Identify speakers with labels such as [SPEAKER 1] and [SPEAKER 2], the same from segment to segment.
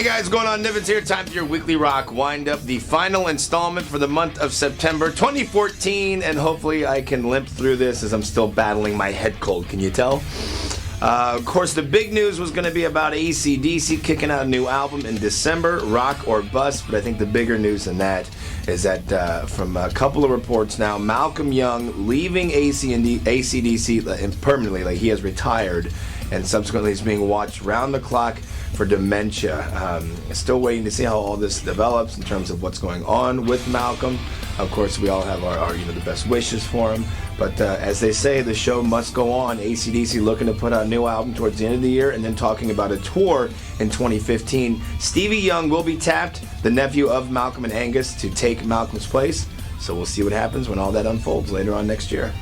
[SPEAKER 1] guys, what's going on? Nivens here. Time for your weekly rock wind-up. The final installment for the month of September 2014, and hopefully I can limp through this as I'm still battling my head cold. Can you tell? Of course, the big news was going to be about AC/DC kicking out a new album in December, Rock or Bust, but I think the bigger news than that is that from a couple of reports now, Malcolm Young leaving AC/DC permanently, like he has retired, and subsequently is being watched round the clock for dementia. Still waiting to see how all this develops in terms of what's going on with Malcolm. Of course, we all have our the best wishes for him. But as they say, the show must go on. AC/DC looking to put out a new album towards the end of the year and then talking about a tour in 2015. Stevie Young will be tapped, the nephew of Malcolm and Angus, to take Malcolm's place. So we'll see what happens when all that unfolds later on next year.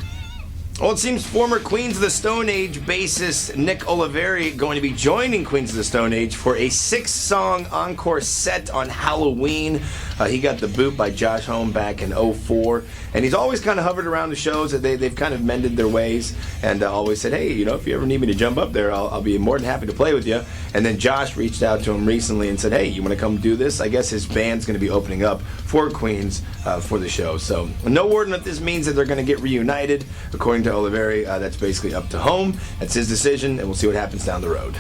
[SPEAKER 1] Well, it seems former Queens of the Stone Age bassist Nick Oliveri going to be joining Queens of the Stone Age for a 6-song encore set on Halloween. He got the boot by Josh Homme back in 2004, and he's always kind of hovered around the shows. They've kind of mended their ways and always said, hey, if you ever need me to jump up there, I'll be more than happy to play with you. And then Josh reached out to him recently and said, hey, you want to come do this? I guess his band's going to be opening up for Queens for the show. So no word on if this means that they're going to get reunited. According to Oliveri, that's basically up to Homme. That's his decision, and we'll see what happens down the road.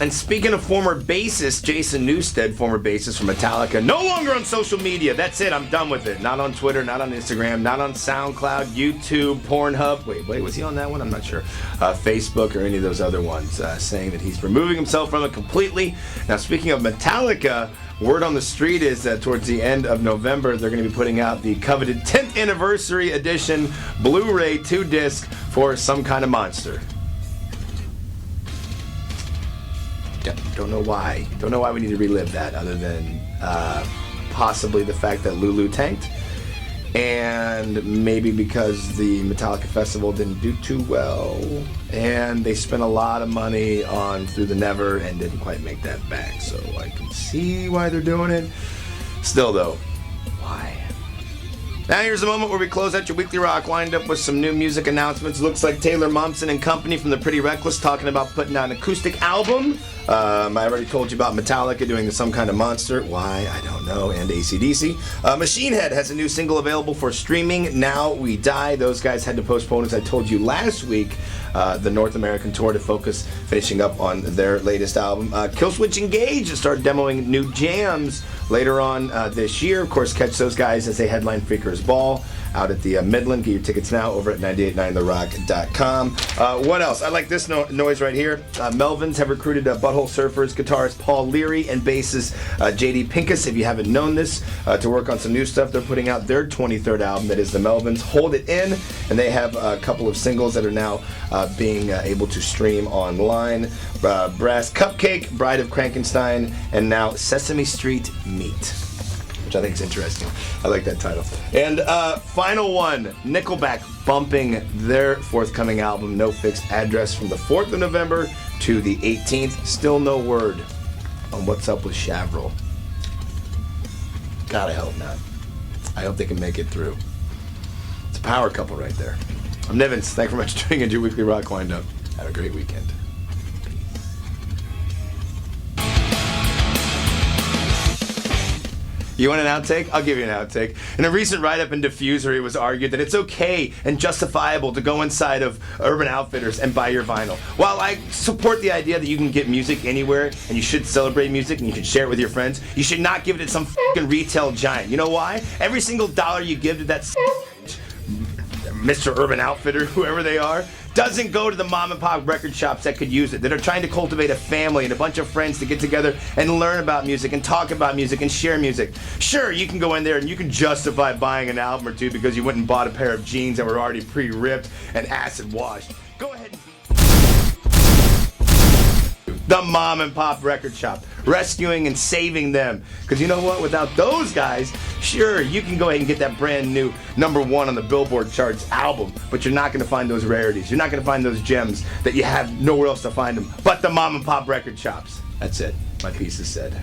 [SPEAKER 1] And speaking of former bassist, Jason Newsted, former bassist from Metallica, no longer on social media. That's it. I'm done with it. Not on Twitter, not on Instagram, not on SoundCloud, YouTube, Pornhub. Wait, was he on that one? I'm not sure. Facebook or any of those other ones, saying that he's removing himself from it completely. Now, speaking of Metallica, word on the street is that towards the end of November, they're going to be putting out the coveted 10th anniversary edition Blu-ray 2-disc for Some Kind of Monster. Don't know why. Don't know why we need to relive that, other than possibly the fact that Lulu tanked, and maybe because the Metallica festival didn't do too well, and they spent a lot of money on Through the Never and didn't quite make that back. So I can see why they're doing it. Still, though, why? Now here's a moment where we close out your weekly rock wind-up with some new music announcements. Looks like Taylor Momsen and company from the Pretty Reckless talking about putting out an acoustic album. I already told you about Metallica doing the Some Kind of Monster. Why? I don't know. And AC/DC. Machine Head has a new single available for streaming, Now We Die. Those guys had to postpone, as I told you last week, the North American tour to focus finishing up on their latest album. Killswitch Engage start demoing new jams later on this year. Of course, catch those guys as they headline Freakers Ball out at the Midland. Get your tickets now over at 989therock.com. What else? I like this noise right here. Melvins have recruited Butthole Surfers guitarist Paul Leary and bassist J.D. Pincus, if you haven't known this, to work on some new stuff. They're putting out their 23rd album, that is the Melvins, Hold It In, and they have a couple of singles that are now being able to stream online. Brass Cupcake, Bride of Frankenstein, and now Sesame Street Meat, which I think is interesting. I like that title. And final one, Nickelback bumping their forthcoming album, No Fixed Address, from the 4th of November to the 18th. Still no word on what's up with Chavril. God, I hope not. I hope they can make it through. It's a power couple right there. I'm Nivens. Thank you very much for tuning into your weekly rock wind-up. Have a great weekend. You want an outtake? I'll give you an outtake. In a recent write-up in Diffuser, it was argued that it's okay and justifiable to go inside of Urban Outfitters and buy your vinyl. While I support the idea that you can get music anywhere and you should celebrate music and you should share it with your friends, you should not give it to some fucking retail giant. You know why? Every single dollar you give to that Mr. Urban Outfitter, whoever they are, doesn't go to the mom and pop record shops that could use it, that are trying to cultivate a family and a bunch of friends to get together and learn about music and talk about music and share music. Sure, you can go in there and you can justify buying an album or two because you went and bought a pair of jeans that were already pre-ripped and acid washed. Go ahead and the mom and pop record shop, rescuing and saving them. Because you know what? Without those guys, sure, you can go ahead and get that brand new #1 on the Billboard charts album, but you're not going to find those rarities. You're not going to find those gems that you have nowhere else to find them but the mom and pop record shops. That's it. My piece is said.